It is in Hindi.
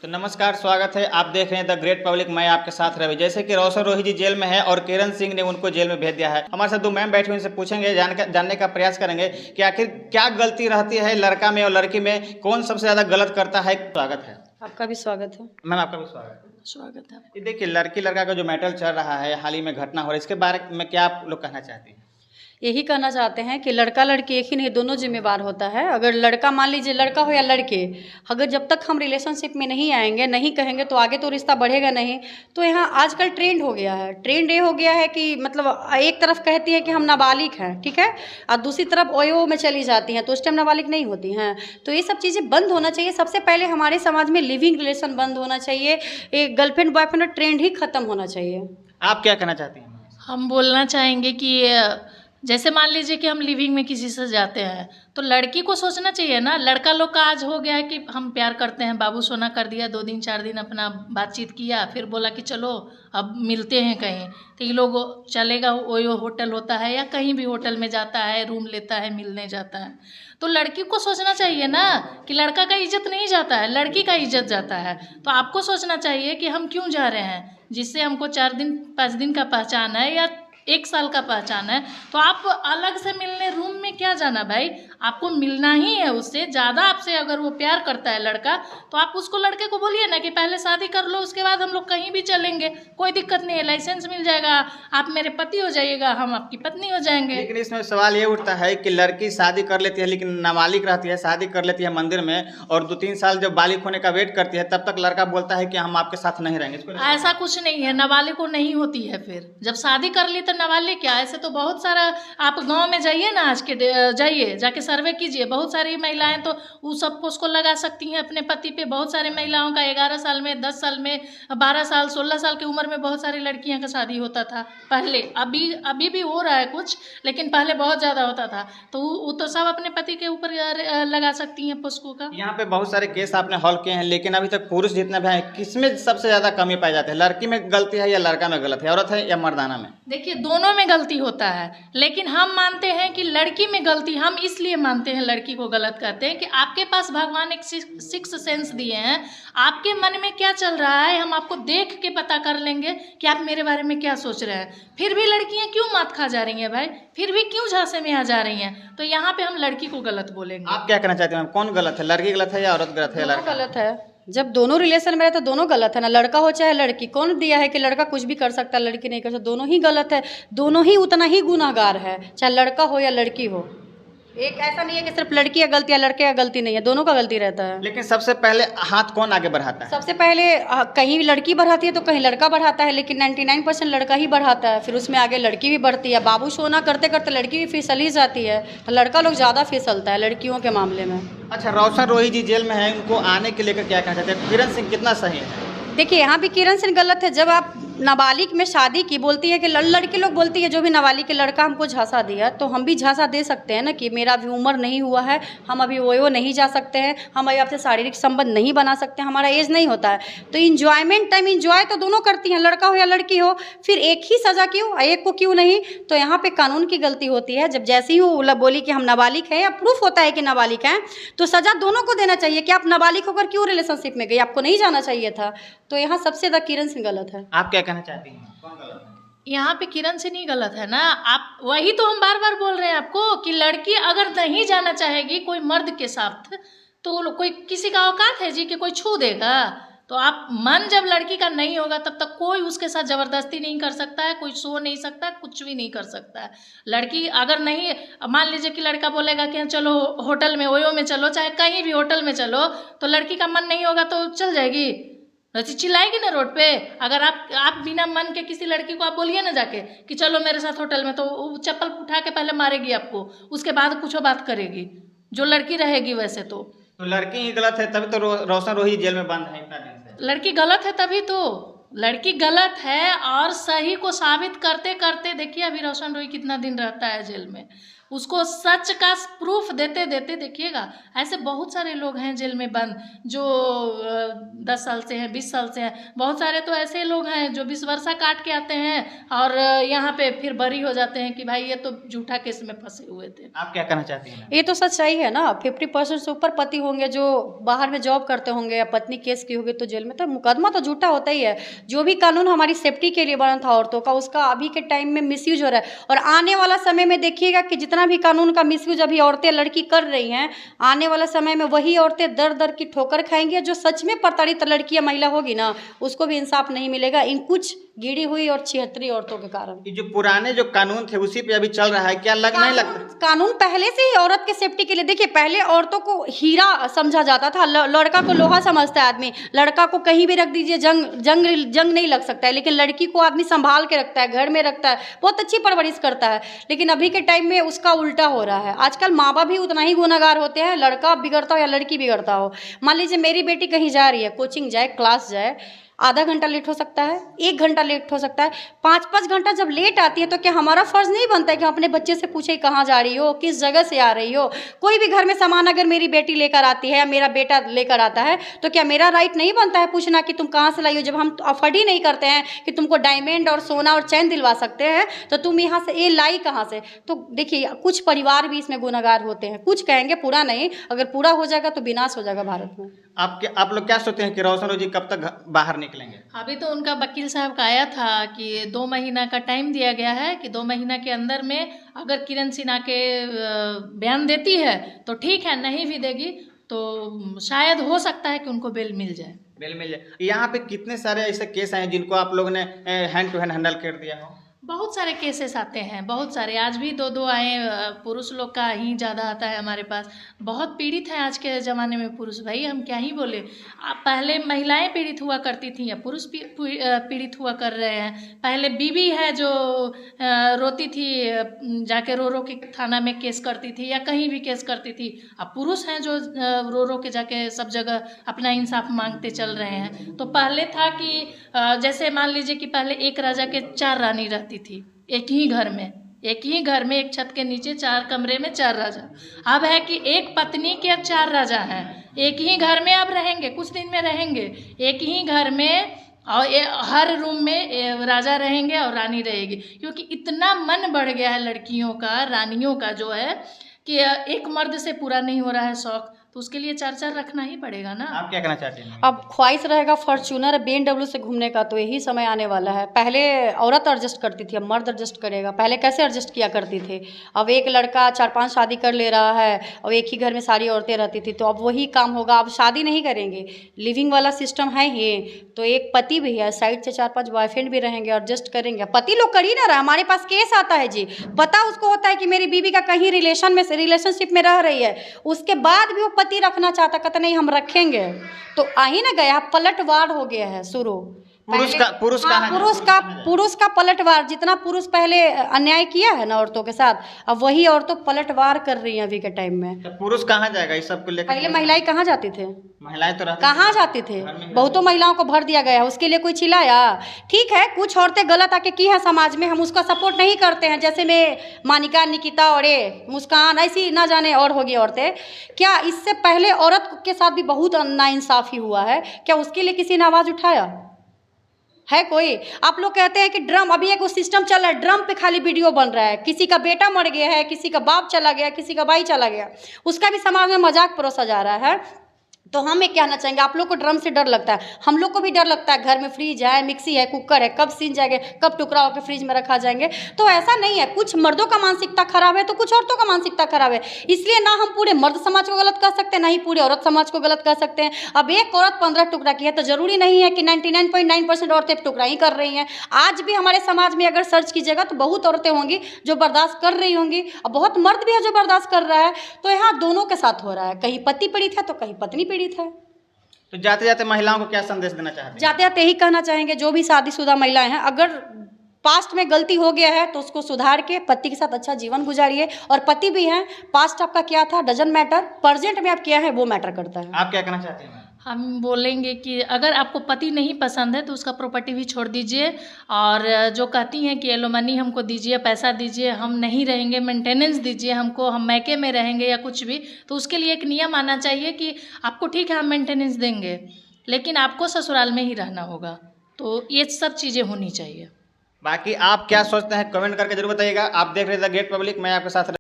तो नमस्कार, स्वागत है। आप देख रहे हैं द ग्रेट पब्लिक। मैं आपके साथ रवि। जैसे कि रोशन रोही जी जेल में है और किरण सिंह ने उनको जेल में भेज दिया है। हमारे साथ दो मैम बैठे हुए, उनसे पूछेंगे, जानने का प्रयास करेंगे कि आखिर क्या गलती रहती है लड़का में और लड़की में, कौन सबसे ज्यादा गलत करता है। स्वागत है। आपका भी स्वागत है। मैम आपका भी स्वागत है। स्वागत है। ये देखिए, लड़की लड़का का जो मैटर चल रहा है, हाल ही में घटना हो रही है, इसके बारे में क्या आप लोग कहना चाहती हैं? यही कहना चाहते हैं कि लड़का लड़की एक ही नहीं, दोनों जिम्मेवार होता है। अगर लड़का, मान लीजिए लड़का हो या लड़के, अगर जब तक हम रिलेशनशिप में नहीं आएंगे, नहीं कहेंगे, तो आगे तो रिश्ता बढ़ेगा नहीं। तो यहाँ आजकल ट्रेंड हो गया है, ट्रेंड ये हो गया है कि मतलब एक तरफ कहती है कि हम नाबालिग हैं, ठीक है, और दूसरी तरफ ओयो में चली जाती हैं, तो उस टाइम नाबालिग नहीं होती हैं। तो ये सब चीज़ें बंद होना चाहिए। सबसे पहले हमारे समाज में लिविंग रिलेशन बंद होना चाहिए, एक गर्लफ्रेंड बॉयफ्रेंड का ट्रेंड ही खत्म होना चाहिए। आप क्या कहना चाहती हैं? हम बोलना चाहेंगे कि जैसे मान लीजिए कि हम लिविंग में किसी से जाते हैं, तो लड़की को सोचना चाहिए ना। लड़का लोग का आज हो गया है कि हम प्यार करते हैं, बाबू सोना कर दिया, 2 दिन 4 दिन अपना बातचीत किया, फिर बोला कि चलो अब मिलते हैं कहीं, तो ये लोग चलेगा, वो होटल होता है या कहीं भी होटल में जाता है, रूम लेता है, मिलने जाता है। तो लड़की को सोचना चाहिए ना कि लड़का का इज्जत नहीं जाता है, लड़की का इज्जत जाता है। तो आपको सोचना चाहिए कि हम क्यों जा रहे हैं, जिससे हमको 4 दिन 5 दिन का पहचान है या 1 साल का पहचान है, तो आप अलग से मिलने रूम में क्या जाना भाई। आपको मिलना ही है उससे ज़्यादा। आपसे अगर वो प्यार करता है लड़का, तो आप उसको, लड़के को बोलिए ना कि पहले शादी कर लो, उसके बाद हम लोग कहीं भी चलेंगे, कोई दिक्कत नहीं है, लाइसेंस मिल जाएगा, आप मेरे पति हो जाइएगा, हम आपकी पत्नी हो जाएंगे। लेकिन इसमें सवाल ये उठता है कि लड़की शादी कर लेती है, लेकिन नाबालिग रहती है, शादी कर लेती है मंदिर में, और 2-3 साल जब बालिग होने का वेट करती है, तब तक लड़का बोलता है कि हम आपके साथ नहीं रहेंगे। ऐसा कुछ नहीं है, नाबालिग को नहीं होती है। फिर जब शादी कर ली तो नाबालिग क्या। ऐसे तो बहुत सारा, आप गांव में जाइए ना, आज के जाइए, जाके सर्वे कीजिए, बहुत सारी महिलाएं तो वो सब उसको लगा सकती हैं अपने पति पे। बहुत सारी महिलाओं का 11 साल में, 10 साल में, 12 साल, 16 साल की उम्र में बहुत सारी लड़कियां का शादी होता था पहले। अभी भी हो रहा है कुछ, लेकिन पहले बहुत ज़्यादा होता था। तो वो तो सब अपने पति के ऊपर लगा सकती हैं पुष्कों का। यहाँ पे बहुत सारे केस आपने हॉल किए हैं, लेकिन अभी तक पुरुष जितने भी हैं, किसमें सबसे ज़्यादा कमी पाई जाती है? लड़की में गलती है या लड़का में गलत है, औरत है या मर्दाना में? देखिए, दोनों में गलती होता है, लेकिन हम मानते हैं कि लड़की में गलती, हम इसलिए मानते हैं लड़की को गलत कहते हैं कि आपके पास भगवान एक सिक्स सेंस दिए हैं। आपके मन में क्या चल रहा है, हम आपको देख के पता कर लेंगे कि आप मेरे बारे में क्या सोच रहे हैं। फिर भी लड़कियां क्यों मात खा जा रही हैं भाई, फिर भी क्यों झांसे में आ जा रही हैं? तो यहाँ पे हम लड़की को गलत बोलेंगे। आप क्या कहना चाहते हैं? कौन गलत है, लड़की गलत है या औरत गलत है? दोनों गलत है। जब दोनों रिलेशन में रहे तो दोनों गलत है ना, लड़का हो चाहे लड़की। कौन दिया है कि लड़का कुछ भी कर सकता है, लड़की नहीं कर सकता? दोनों ही गलत है, दोनों ही उतना ही गुनाहगार है, चाहे लड़का हो या लड़की हो। एक ऐसा नहीं है कि सिर्फ लड़की का गलती या लड़के का गलती नहीं है, दोनों का गलती रहता है। लेकिन सबसे पहले हाथ कौन आगे बढ़ाता है? सबसे पहले कहीं लड़की बढ़ाती है तो कहीं लड़का बढ़ाता है, लेकिन 99% लड़का ही बढ़ाता है, फिर उसमें आगे लड़की भी बढ़ती है। बाबू सोना करते करते लड़की भी फिसल ही जाती है, तो लड़का लोग ज़्यादा फिसलता है लड़कियों के मामले में। अच्छा, रोशन रोही जी जेल में है, उनको आने के लेकर क्या कहना चाहते हैं? किरण सिंह कितना सही है? देखिए, यहाँ भी किरण सिंह गलत है। जब आप नाबालिग में शादी की, बोलती है कि लड़के लोग बोलती है जो भी नाबालिग के लड़का हमको झांसा दिया, तो हम भी झांसा दे सकते हैं ना कि मेरा अभी उम्र नहीं हुआ है, हम अभी वो नहीं जा सकते हैं, हम अभी आपसे शारीरिक संबंध नहीं बना सकते, हमारा एज नहीं होता है। तो इंजॉयमेंट टाइम इंजॉय तो दोनों करती हैं, लड़का हो या लड़की हो। फिर एक ही सज़ा क्यों, एक को क्यों नहीं? तो यहाँ पे कानून की गलती होती है। जब जैसे ही वो बोली कि हम नाबालिग हैं या प्रूफ होता है कि नाबालिग हैं, तो सज़ा दोनों को देना चाहिए कि आप नाबालिग होकर क्यों रिलेशनशिप में गई, आपको नहीं जाना चाहिए था। तो यहाँ सबसे ज़्यादा किरण सिंह गलत है। आप क्या कहना चाहती हैं, कौन गलत है? यहाँ पे किरण से नहीं गलत है ना। आप वही तो हम बार बार बोल रहे हैं आपको कि लड़की अगर नहीं जाना चाहेगी कोई मर्द के साथ, तो कोई, किसी का औकात है जी कि कोई छू देगा? तो आप, मन जब लड़की का नहीं होगा तब तक कोई उसके साथ ज़बरदस्ती नहीं कर सकता है, कोई सो नहीं सकता है, कुछ भी नहीं कर सकता है। लड़की अगर नहीं, मान लीजिए कि लड़का बोलेगा कि चलो होटल में, ओयो में चलो, चाहे कहीं भी होटल में चलो, तो लड़की का मन नहीं होगा तो चल जाएगी, चिल्लाएगी ना रोड पे। अगर आप बिना मन के किसी लड़की को आप बोलिए ना जाके कि चलो मेरे साथ होटल में, तो वो चप्पल उठा के पहले मारेगी आपको, उसके बाद कुछ बात करेगी, जो लड़की रहेगी वैसे तो लड़की ही गलत है, तभी तो रोशन रोही जेल में बंद है इतना दिन से। लड़की गलत है तभी तो, लड़की गलत है और सही को साबित करते करते देखिए अभी रोशन रोही कितना दिन रहता है जेल में। उसको सच का प्रूफ देते देते देखिएगा, ऐसे बहुत सारे लोग हैं जेल में बंद जो 10 साल से हैं, 20 साल से हैं। बहुत सारे तो ऐसे लोग हैं जो 20 वर्षा काट के आते हैं और यहाँ पे फिर बरी हो जाते हैं कि भाई ये तो झूठा केस में फंसे हुए थे। आप क्या कहना चाहती हैं? ये तो सच्चाई है ना। 50% से ऊपर पति होंगे जो बाहर में जॉब करते होंगे या पत्नी केस की होगी तो जेल में, तो मुकदमा तो झूठा होता ही है। जो भी कानून हमारी सेफ्टी के लिए बना था औरतों का, उसका अभी के टाइम में मिसयूज हो रहा है। और आने वाला समय में देखिएगा कि जितना भी कानून का मिसयूज अभी औरतें लड़की कर रही हैं, आने वाला समय में वही औरतें दर दर की ठोकर खाएंगी। जो सच में प्रताड़ित लड़की या महिला होगी ना, उसको भी इंसाफ नहीं मिलेगा इन कुछ गिरी हुई और 76 औरतों के कारण। ये जो पुराने जो कानून थे उसी पे अभी चल रहा है, क्या नहीं लगता? कानून पहले से ही औरत के सेफ्टी के लिए, देखिए पहले औरतों को हीरा समझा जाता था, लड़का को लोहा समझता है आदमी। लड़का को कहीं भी रख दीजिए, जंग नहीं लग सकता है, लेकिन लड़की को आदमी संभाल के रखता है, घर में रखता है, बहुत अच्छी परवरिश करता है। लेकिन अभी के टाइम में उसका उल्टा हो रहा है। आजकल माँ बाप भी उतना ही गुनहगार होते हैं, लड़का बिगड़ता हो या लड़की बिगड़ता हो। मान लीजिए मेरी बेटी कहीं जा रही है, कोचिंग जाए, क्लास जाए, आधा घंटा लेट हो सकता है, 1 घंटा लेट हो सकता है, 5-5 घंटा जब लेट आती है तो क्या हमारा फर्ज नहीं बनता है कि हम अपने बच्चे से पूछे कहाँ जा रही हो, किस जगह से आ रही हो? कोई भी घर में सामान अगर मेरी बेटी लेकर आती है या मेरा बेटा लेकर आता है तो क्या मेरा राइट नहीं बनता है पूछना कि तुम कहाँ से लाई हो? जब हम अफोर्ड ही नहीं करते हैं कि तुमको डायमंड और सोना और चैन दिलवा सकते हैं तो तुम यहाँ से ये लाई कहाँ से? तो देखिए कुछ परिवार भी इसमें गुनहगार होते हैं। कुछ कहेंगे, पूरा नहीं। अगर पूरा हो जाएगा तो विनाश हो जाएगा भारत में। आप लोग क्या सोचते हैं कि रोशन रोजी कब तक बाहर निकलेंगे? अभी तो उनका वकील साहब का आया था कि 2 महीना का टाइम दिया गया है कि 2 महीना के अंदर में अगर किरण सिन्हा के बयान देती है तो ठीक है, नहीं भी देगी तो शायद हो सकता है कि उनको बेल मिल जाए। बेल मिल जाए। यहाँ पे कितने सारे ऐसे केस हैं जिनको आप लोगों ने हैंड टू हैंड हैंडल कर दिया हो? बहुत सारे केसेस आते हैं, बहुत सारे। आज भी 2-2 आए। पुरुष लोग का ही ज़्यादा आता है हमारे पास। बहुत पीड़ित हैं आज के ज़माने में पुरुष, भाई हम क्या ही बोले। पहले महिलाएं पीड़ित हुआ करती थी या पुरुष पीड़ित हुआ कर रहे हैं। पहले बीवी है जो रोती थी, जाके रो रो के थाना में केस करती थी या कहीं भी केस करती थी। अब पुरुष हैं जो रो रो के जाके सब जगह अपना इंसाफ मांगते चल रहे हैं। तो पहले था कि जैसे मान लीजिए कि पहले एक राजा के 4 रानी रहती थी एक ही घर में, एक छत के नीचे 4 कमरे में 4 राजा। अब है कि एक पत्नी के 4 राजा हैं, एक ही घर में अब रहेंगे, कुछ दिन में रहेंगे एक ही घर में, और हर रूम में राजा रहेंगे और रानी रहेगी। क्योंकि इतना मन बढ़ गया है लड़कियों का, रानियों का जो है कि एक मर्द से पूरा नहीं हो रहा है शौक, तो उसके लिए 4-4 रखना ही पड़ेगा ना। आप क्या कहना चाहते हैं? अब ख्वाहिश रहेगा फॉर्च्यूनर BMW से घूमने का तो यही समय आने वाला है। पहले औरत एडजस्ट करती थी, अब मर्द एडजस्ट करेगा। पहले कैसे एडजस्ट किया करती थी? अब एक लड़का 4-5 शादी कर ले रहा है और एक ही घर में सारी औरतें रहती थी, तो अब वही काम होगा। अब शादी नहीं करेंगे, लिविंग वाला सिस्टम है ही। तो एक पति भी है, साइड से 4-5 बॉयफ्रेंड भी रहेंगे, एडजस्ट करेंगे। पति लोग कर ही ना रहा। हमारे पास केस आता है जी, पता उसको होता है कि मेरी बीवी का कहीं रिलेशनशिप में रह रही है, उसके बाद भी वो पति रखना चाहता, कहता नहीं हम रखेंगे। तो आ ही ना गया, पलटवार हो गया है शुरू। पुरुष का पलटवार। जितना पुरुष पहले अन्याय किया है ना औरतों के साथ, अब वही औरतों पलटवार कर रही हैं अभी के टाइम में। तो पुरुष कहाँ जाएगा इस सब को लेकर? पहले महिलाएं कहाँ जाती थे? महिलाएं तो कहाँ जाती थे? बहुतों महिलाओं को भर दिया गया, उसके लिए कोई चिल्लाया? ठीक है, कुछ औरतें गलत आके की है समाज में, हम उसका सपोर्ट नहीं करते हैं। जैसे में मानिका, निकिता और मुस्कान, ऐसी ना जाने और होगी औरतें। क्या इससे पहले औरत के साथ भी बहुत नाइंसाफी हुआ है? क्या उसके लिए किसी ने आवाज़ उठाया है? कोई? आप लोग कहते हैं कि ड्रम, अभी एक सिस्टम चल रहा है, ड्रम पे खाली वीडियो बन रहा है। किसी का बेटा मर गया है, किसी का बाप चला गया, किसी का भाई चला गया, उसका भी समाज में मजाक परोसा जा रहा है। तो हम एक कहना चाहेंगे, आप लोग को ड्रम से डर लगता है, हम लोग को भी डर लगता है। घर में फ्रिज है, मिक्सी है, कुकर है, कब सीन जाएंगे, कब टुकड़ा होकर फ्रिज में रखा जाएंगे। तो ऐसा नहीं है, कुछ मर्दों का मानसिकता खराब है तो कुछ औरतों का मानसिकता खराब है। इसलिए ना हम पूरे मर्द समाज को गलत कह सकते हैं, ना ही पूरे औरत समाज को गलत कह सकते हैं। अब एक औरत 15 टुकड़ा की है तो जरूरी नहीं है कि 99.9% औरतें टुकड़ा ही कर रही हैं। आज भी हमारे समाज में अगर सर्च कीजिएगा तो बहुत औरतें होंगी जो बर्दाश्त कर रही होंगी, और बहुत मर्द भी है जो बर्दाश्त कर रहा है। तो यहाँ दोनों के साथ हो रहा है, कहीं पति पीड़ित है तो कहीं पत्नी पीड़ित है। तो जाते जाते महिलाओं को क्या संदेश देना चाहते हैं? जाते जाते यही कहना चाहेंगे, जो भी शादीशुदा महिलाएं हैं, अगर पास्ट में गलती हो गया है तो उसको सुधार के पति के साथ अच्छा जीवन गुजारिए। और पति भी हैं, पास्ट आपका क्या था डजंट मैटर, प्रेजेंट में आप क्या है वो मैटर करता है। आप क्या कहना चाहते हैं? हम बोलेंगे कि अगर आपको पति नहीं पसंद है तो उसका प्रॉपर्टी भी छोड़ दीजिए, और जो कहती हैं कि एलोमनी हमको दीजिए, पैसा दीजिए, हम नहीं रहेंगे, मेंटेनेंस दीजिए हमको, हम मैके में रहेंगे या कुछ भी, तो उसके लिए एक नियम आना चाहिए कि आपको ठीक है हम मेंटेनेंस देंगे, लेकिन आपको ससुराल में ही रहना होगा। तो ये सब चीज़ें होनी चाहिए। बाकी आप क्या सोचते हैं कमेंट करके जरूर बताइएगा। आप देख रहे थे द ग्रेट पब्लिक, मैं आपके साथ